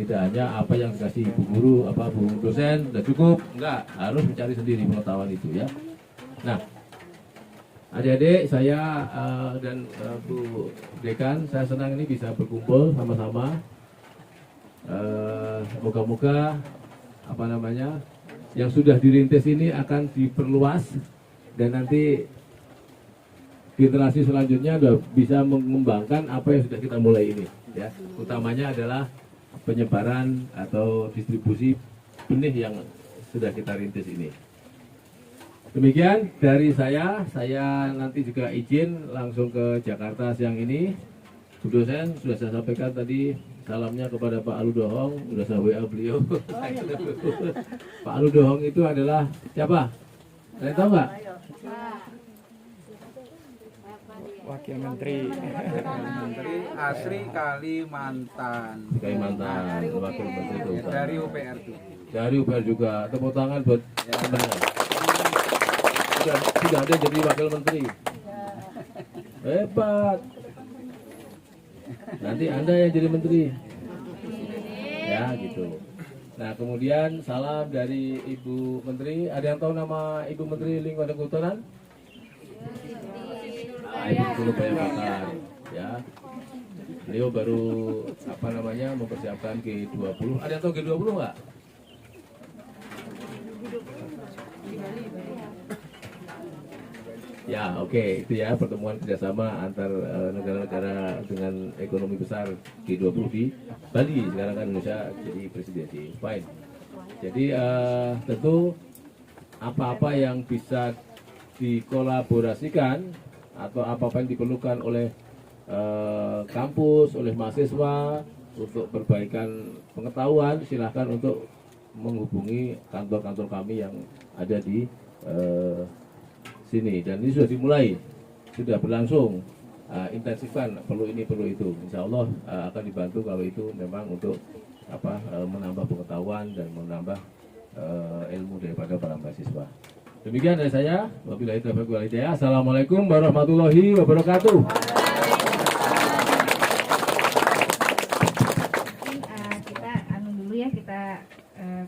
tidak hanya apa yang dikasih Bu Guru, Bu dosen sudah cukup, enggak, harus mencari sendiri pengetahuan itu ya. Nah, adik-adik saya dan Bu Dekan, saya senang ini bisa berkumpul sama-sama. Moga-moga yang sudah dirintis ini akan diperluas dan nanti generasi selanjutnya sudah bisa mengembangkan apa yang sudah kita mulai ini ya. Utamanya adalah penyebaran atau distribusi benih yang sudah kita rintis ini. Demikian dari saya nanti juga izin langsung ke Jakarta siang ini. Bu dosen sudah saya sampaikan tadi salamnya kepada Pak Aludohong, sudah saya WA beliau. Pak Aludohong itu adalah siapa? Ada yang tahu nggak? Wakil Menteri. Menteri Asri Kalimantan. Kalimantan, Wakil Menteri Kehutanan. Dari UPR tuh. Dari UPR juga. Tepuk tangan buat teman-teman. Sudah ada jadi Wakil Menteri. Hebat. Nanti Anda yang jadi Menteri. Ya gitu. Nah kemudian salam dari Ibu Menteri. Ada yang tahu nama Ibu Menteri Lingkungan dan Kehutanan? Ibu Lubaya Bakar, ya. Beliau baru mempersiapkan G20. Ada yang tahu G20 nggak? Ya, oke, itu ya pertemuan kerjasama antar negara-negara dengan ekonomi besar G20 di Bali. Sekarang kan Indonesia jadi presidensi, fine. Jadi tentu apa-apa yang bisa dikolaborasikan atau apa-apa yang diperlukan oleh kampus, oleh mahasiswa untuk perbaikan pengetahuan, silahkan untuk menghubungi kantor-kantor kami yang ada di sini. Dan ini sudah dimulai, sudah berlangsung, intensifkan, perlu ini, perlu itu. Insya Allah akan dibantu kalau itu memang untuk menambah pengetahuan dan menambah ilmu daripada para mahasiswa. Demikian dari saya. Wabillahi taufiq wal hidayah. Assalamualaikum warahmatullahi wabarakatuh. Kita dulu ya, kita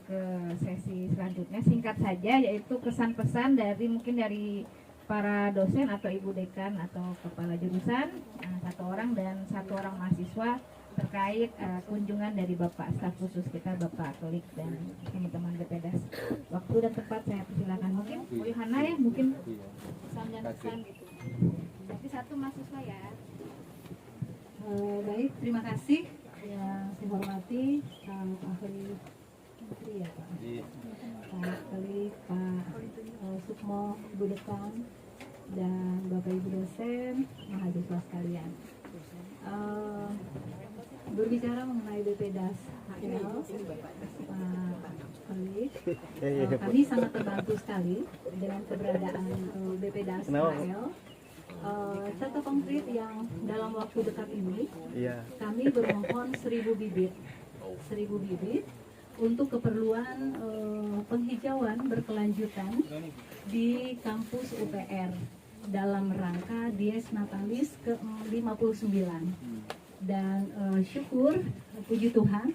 ke sesi selanjutnya, singkat saja, yaitu kesan-pesan dari para dosen atau ibu dekan atau kepala jurusan, satu orang dan satu orang mahasiswa terkait kunjungan dari Bapak staf khusus kita, Bapak Klik dan teman-teman BPDAS. Waktu dan tempat saya persilakan. Mungkin Bu Yohana ya, mungkin pesan dan pesan gitu. Tapi satu mahasiswa ya. Baik, terima kasih yang saya hormati ahli menteri ya Pak. Pak Klik, Pak Sukmo, Ibu Dekan, dan Bapak Ibu dosen, mahasiswa sekalian. Berbicara mengenai BPDAS HL, Pak Klik, kami sangat terbantu sekali dengan keberadaan BPDAS HL. Contoh konkret yang dalam waktu dekat ini, kami bermohon 1.000 bibit untuk keperluan penghijauan berkelanjutan di kampus UPR dalam rangka Dies Natalis ke-59. Dan syukur, puji Tuhan,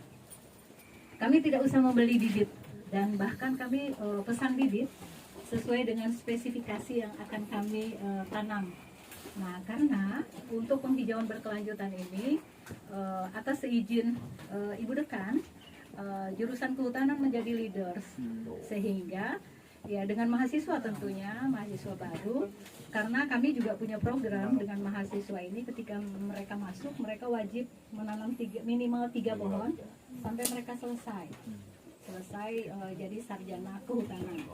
kami tidak usah membeli bibit, dan bahkan kami pesan bibit sesuai dengan spesifikasi yang akan kami tanam. Nah, karena untuk penghijauan berkelanjutan ini, atas seizin Ibu Dekan, jurusan kehutanan menjadi leaders, sehingga ya dengan mahasiswa tentunya, mahasiswa baru, karena kami juga punya program dengan mahasiswa ini, ketika mereka masuk, mereka wajib menanam minimal 3 pohon sampai mereka selesai jadi sarjana kehutanan.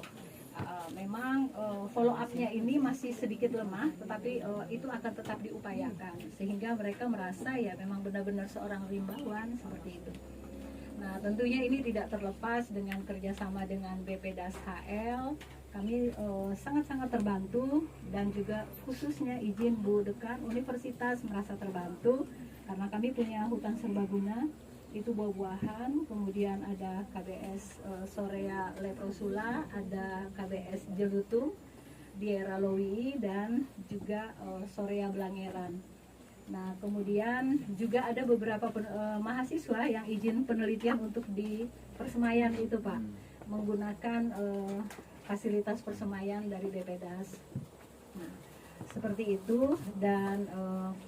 Memang follow up-nya ini masih sedikit lemah, tetapi itu akan tetap diupayakan sehingga mereka merasa ya memang benar-benar seorang rimbawan seperti itu. Nah, tentunya ini tidak terlepas dengan kerjasama dengan BPDAS HL. Kami sangat-sangat terbantu, dan juga khususnya izin Bu Dekan Universitas merasa terbantu karena kami punya hutan serbaguna, itu buah-buahan, kemudian ada KBS Sorea Leprosula, ada KBS Jelutung, Diera Lowii, dan juga Sorea Blangeran. Nah, kemudian juga ada beberapa mahasiswa yang izin penelitian untuk di persemaian itu Pak, menggunakan fasilitas persemaian dari BPDAS. Nah, seperti itu, dan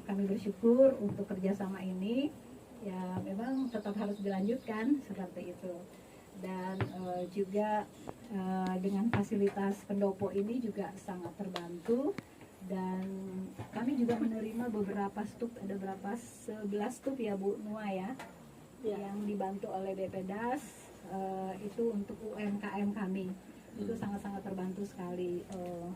kami bersyukur untuk kerjasama ini ya memang tetap harus dilanjutkan seperti itu. Dan juga dengan fasilitas pendopo ini juga sangat terbantu. Dan kami juga menerima beberapa stup, ada berapa 11 stup ya Bu Nua ya, yang dibantu oleh BPDAS, itu untuk UMKM kami. Itu sangat-sangat terbantu sekali.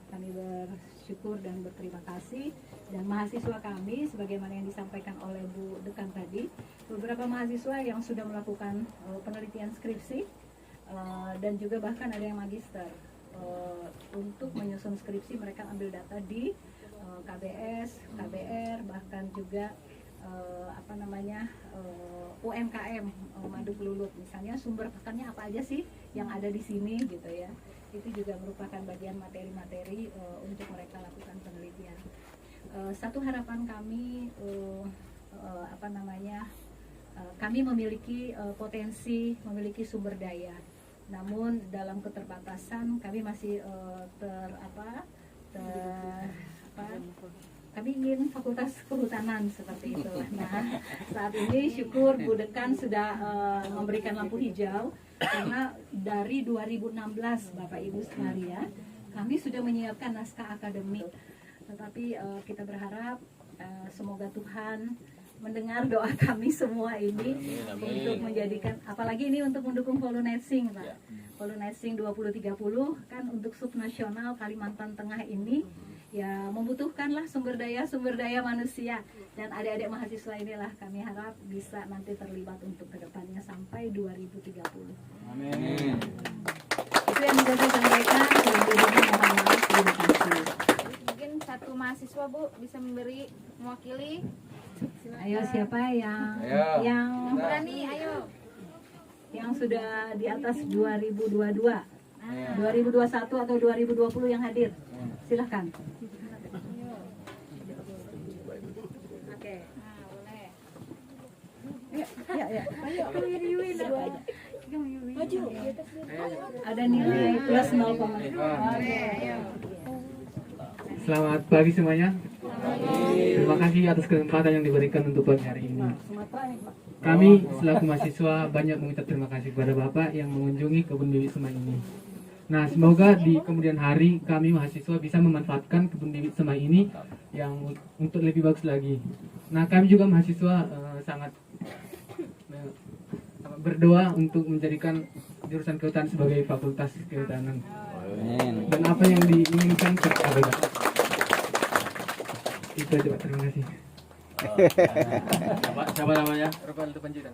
Kami bersyukur dan berterima kasih. Dan mahasiswa kami, sebagaimana yang disampaikan oleh Bu Dekan tadi, beberapa mahasiswa yang sudah melakukan penelitian skripsi, dan juga bahkan ada yang magister. untuk menyusun skripsi mereka ambil data di KBS, KBR, bahkan juga UMKM Madu Kelulut, misalnya sumber pakannya apa aja sih yang ada di sini gitu ya. Itu juga merupakan bagian materi-materi untuk mereka lakukan penelitian. Satu harapan kami kami memiliki potensi, memiliki sumber daya, namun dalam keterbatasan kami masih kami ingin fakultas kehutanan seperti itu. Nah, saat ini syukur Bu Dekan sudah memberikan lampu hijau, karena dari 2016 Bapak Ibu sekalian kami sudah menyiapkan naskah akademik. Tetapi kita berharap semoga Tuhan mendengar doa kami semua ini untuk menjadikan, apalagi ini untuk mendukung Polonetsing, Pak. Polonetsing 2030 kan untuk subnasional Kalimantan Tengah ini ya membutuhkanlah sumber daya manusia, dan adik-adik mahasiswa inilah kami harap bisa nanti terlibat untuk kedepannya sampai 2030. Amin. Itu yang bisa saya sampaikan. Mohon maaf, terima kasih. Mungkin satu mahasiswa Bu bisa mewakili. Ayo, siapa yang Berani, ayo. yang sudah di atas 2022, 2021 atau 2020 yang hadir? Silahkan. Oke. Nah, boleh. Ya. Maju. Ada nilai plus 0,5. Ayo. Selamat pagi semuanya. Terima kasih atas kesempatan yang diberikan untuk pagi hari ini. Kami selaku mahasiswa banyak mengucap terima kasih kepada Bapak yang mengunjungi kebun bibit semai ini. Nah, semoga di kemudian hari kami mahasiswa bisa memanfaatkan kebun bibit semai ini yang untuk lebih bagus lagi. Nah, kami juga mahasiswa sangat berdoa untuk menjadikan jurusan kehutanan sebagai fakultas kehutanan. Dan apa yang diinginkan terkabul. Itu aja Pak, terima kasih. Siapa namanya? Ropaldo Panjaitan.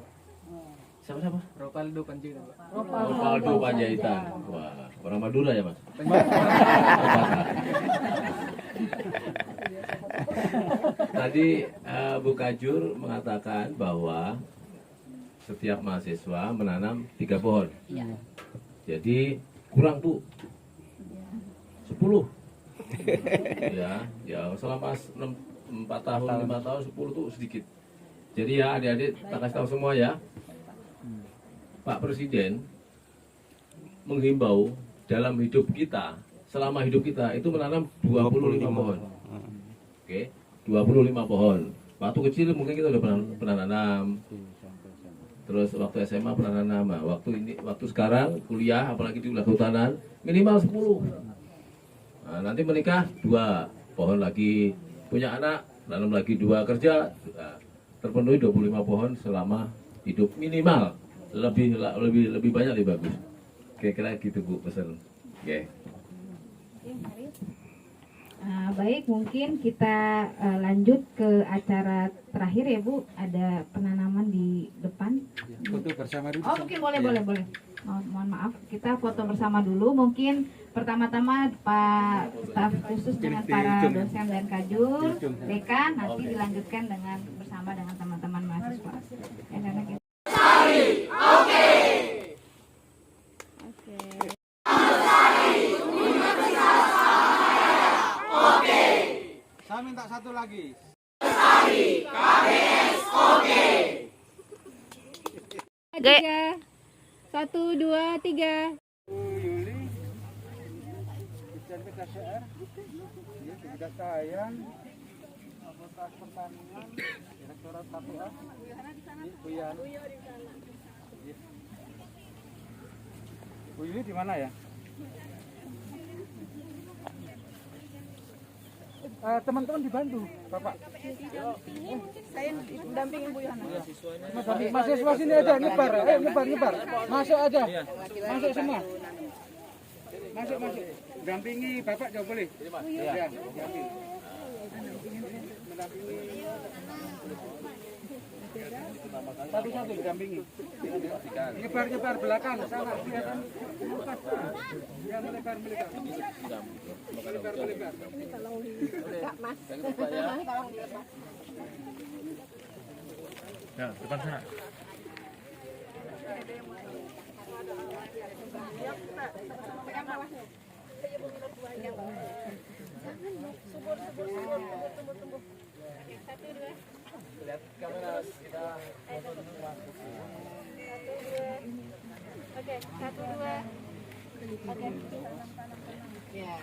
Siapa? Ropaldo Panjaitan. Ropaldo Panjaitan. Wah, orang Madura ya, Mas? Tadi Bu Kajur mengatakan bahwa setiap mahasiswa menanam 3 pohon. Jadi kurang Bu. 10. Ya selama 4 tahun, 5 tahun, 10 tuh sedikit. Jadi ya adik-adik, kita kasih tahu semua ya. Pak Presiden menghimbau dalam hidup kita, selama hidup kita itu menanam 25 pohon. Oke, 25 pohon. Waktu kecil mungkin kita udah pernah nanam. Terus waktu SMA pernah nanam. Nah, waktu sekarang kuliah, apalagi di wilayah kehutanan, minimal 10. Nah, nanti menikah 2 pohon lagi, punya anak nanam lagi 2, kerja terpenuhi 25 pohon selama hidup minimal. Lebih banyak lebih bagus. Kira-kira gitu Bu pesan. Oke. Baik, mungkin kita lanjut ke acara terakhir ya Bu. Ada penanaman di depan. Foto bersama dulu. Oh, mungkin boleh. Mohon maaf, kita foto bersama dulu. Mungkin pertama-tama Pak staf khusus dengan para dosen dan kajur, dekan, nanti dilanjutkan dengan bersama dengan teman-teman mahasiswa. Saya minta satu lagi. Tiga. 1, 2, 3. Yuli, Dijen PKCR, Dinas Sayang, Fakultas Pertanian, Direktorat KPA, Bu Yan. Bu Yuli di mana ya? Teman-teman dibantu, Bapak. Saya dampingin Bu Yana. Mahasiswa sini aja, nyebar. Nyebar. Masuk aja. Masuk semua. Masuk. Dampingi Bapak jauh boleh. Ya, mendampingi. Satu-satu didampingi. Nyebar belakang sana kelihatan. Ya melebar. Melebar. Ya, depan sana. Lihat kamera kita. Oke, 1, 2. Oke. Ya.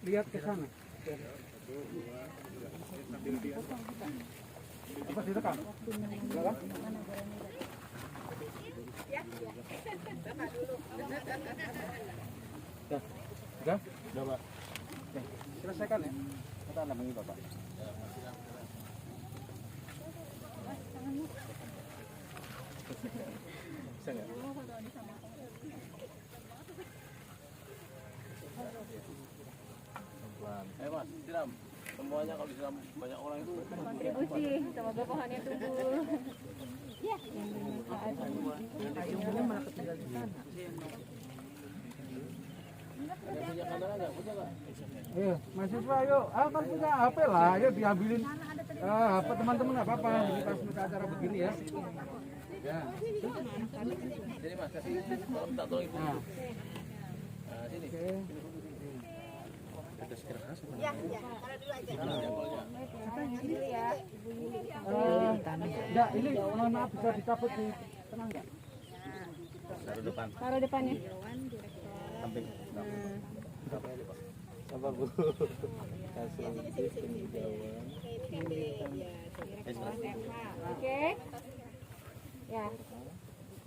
Lihat ke sana. Apa direkam? Belakang? Sudah? Sudah, Pak. Oke, selesaikan ya. Kita namanya Bapak. Bisa nggak? Ayo Mas, siram. Semuanya kalau disiram banyak orang itu Kontribusi, semoga pohonnya tumbuh. Ya. punya kamera nggak? Punya nggak? Iya, mahasiswa yuk, kan punya HP lah, ayo diambilin HP teman-teman nggak apa-apa, ini pas mereka acara begini ya. Ya. Jadi Mas kasih kalau minta tolong ibu. Nah, Nah, sini. enggak, ini mohon maaf bisa dicabut di tengah nggak? Taruh depannya. Sabar Bu. Oke. Ya.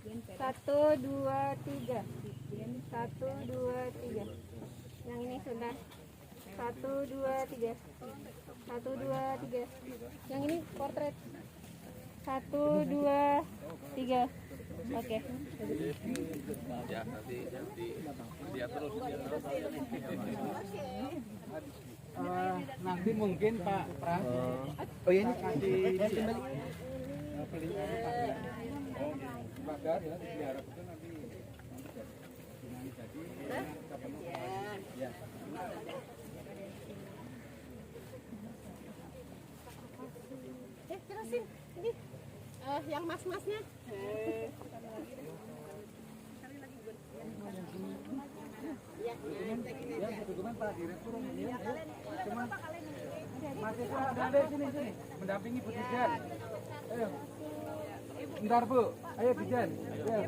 1, 2, 3. 1, 2, 3. Yang ini sudah. 1, 2, 3. 1, 2, 3. Yang ini portret. 1, 2, 3. Oke. Ya, nanti dia terus. Nanti mungkin Pak Pras. Oh iya, ini kasih kembali. Belinya Pak. Bakar ya, diharap itu nanti jadi. Jelasin. Ini yang mas-masnya. Ya, dokumen Pak Direktur ini. Cuman mahasiswa ada sini mendampingi Bu Dijan. Ayo. Bentar Bu, ayo Dijan. Ayo.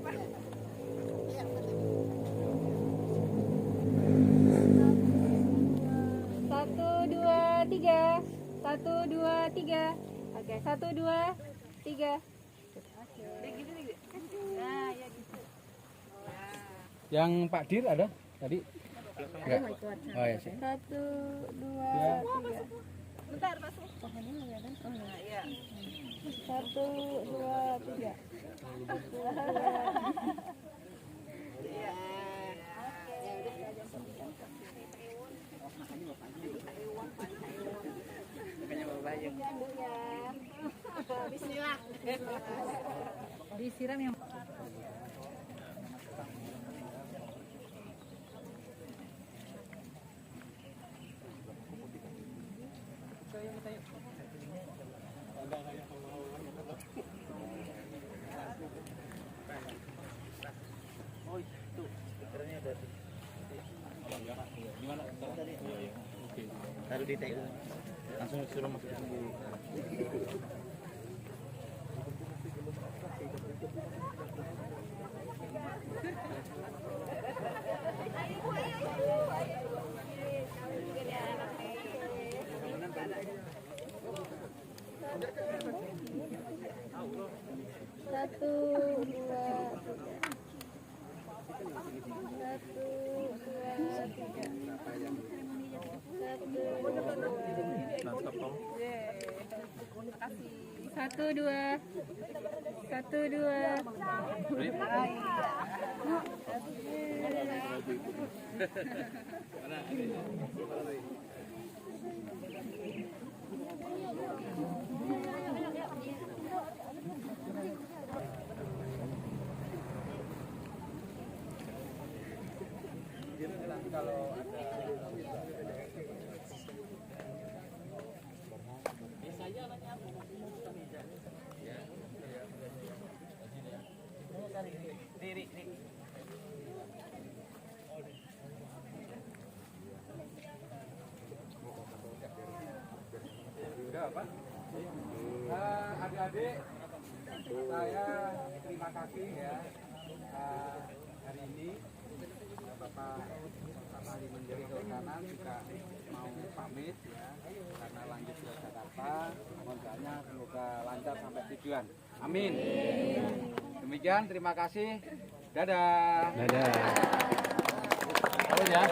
Satu, dua, tiga. 1, 2, 3. Oke, 1, 2, 3. Yang Pak Dir ada tadi? Enggak. Oh ya sih. 1, 2, 3. Bentar, masuk. Pohonnya kelihatan. Oh, iya. 1, 2, 3. Bismillah. Disiram yang Oh, itu stikernya ada. Gimana? Oke. Taruh di tag. Langsung suruh masuk sendiri. Satu, dua, tiga. Satu dua, satu dua. Adik-adik, saya terima kasih ya hari ini Bapak Ali menjadi kehutanan juga mau pamit ya karena lanjut ke Jakarta. Semoga semoga lancar sampai tujuan. Amin. Demikian, terima kasih. Dadah. Dadah. Oh ya.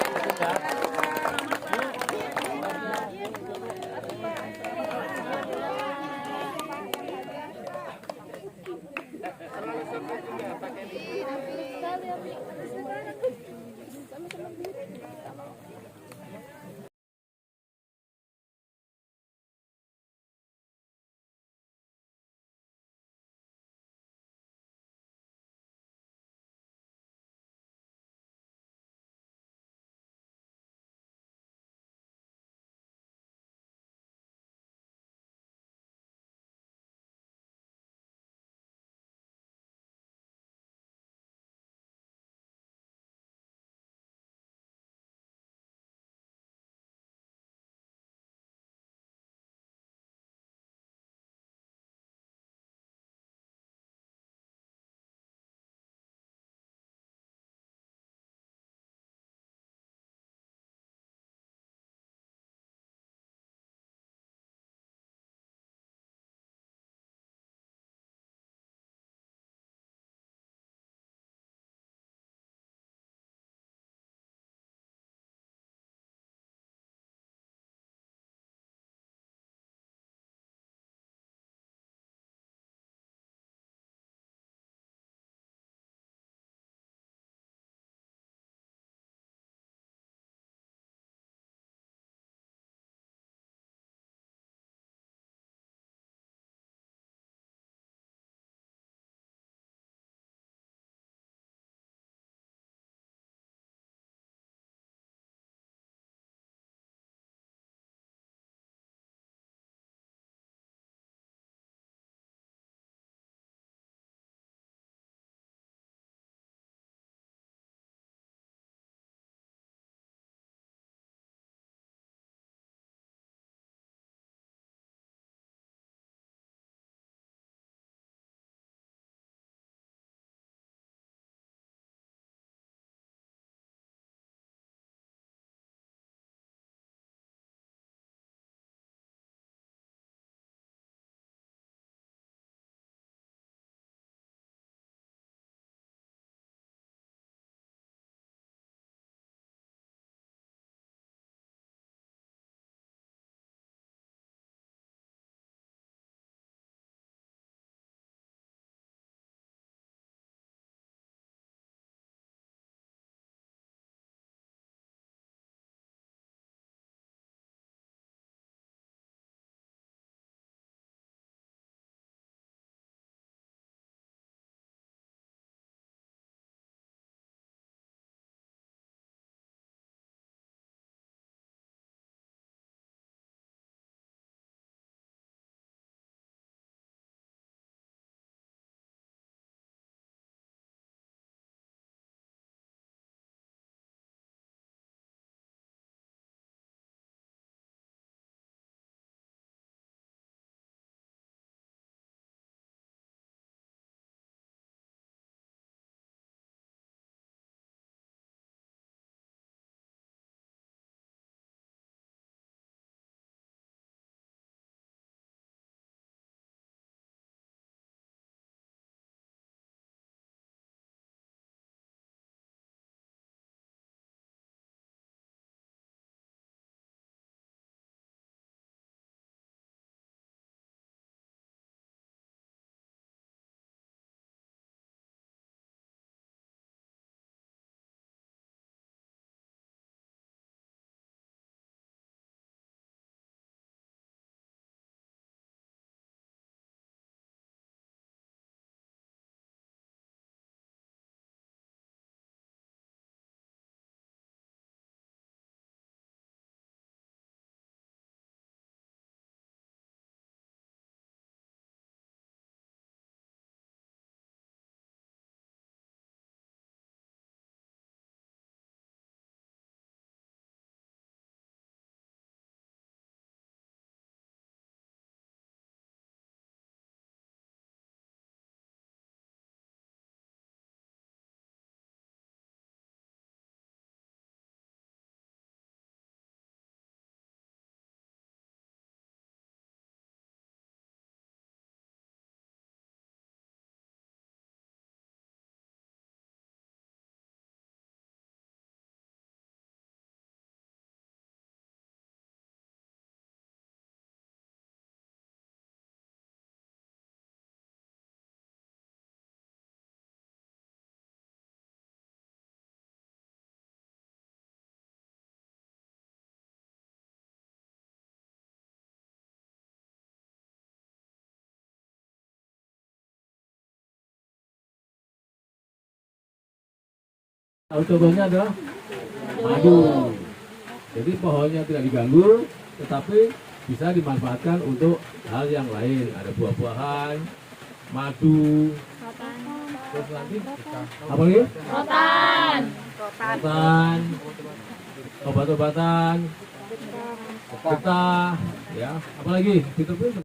contohnya adalah madu. Jadi pohonnya tidak diganggu, tetapi bisa dimanfaatkan untuk hal yang lain. Ada buah-buahan, madu, terus nanti apa lagi? Rotan, obat-obatan, getah, ya, apalagi? Gitu pun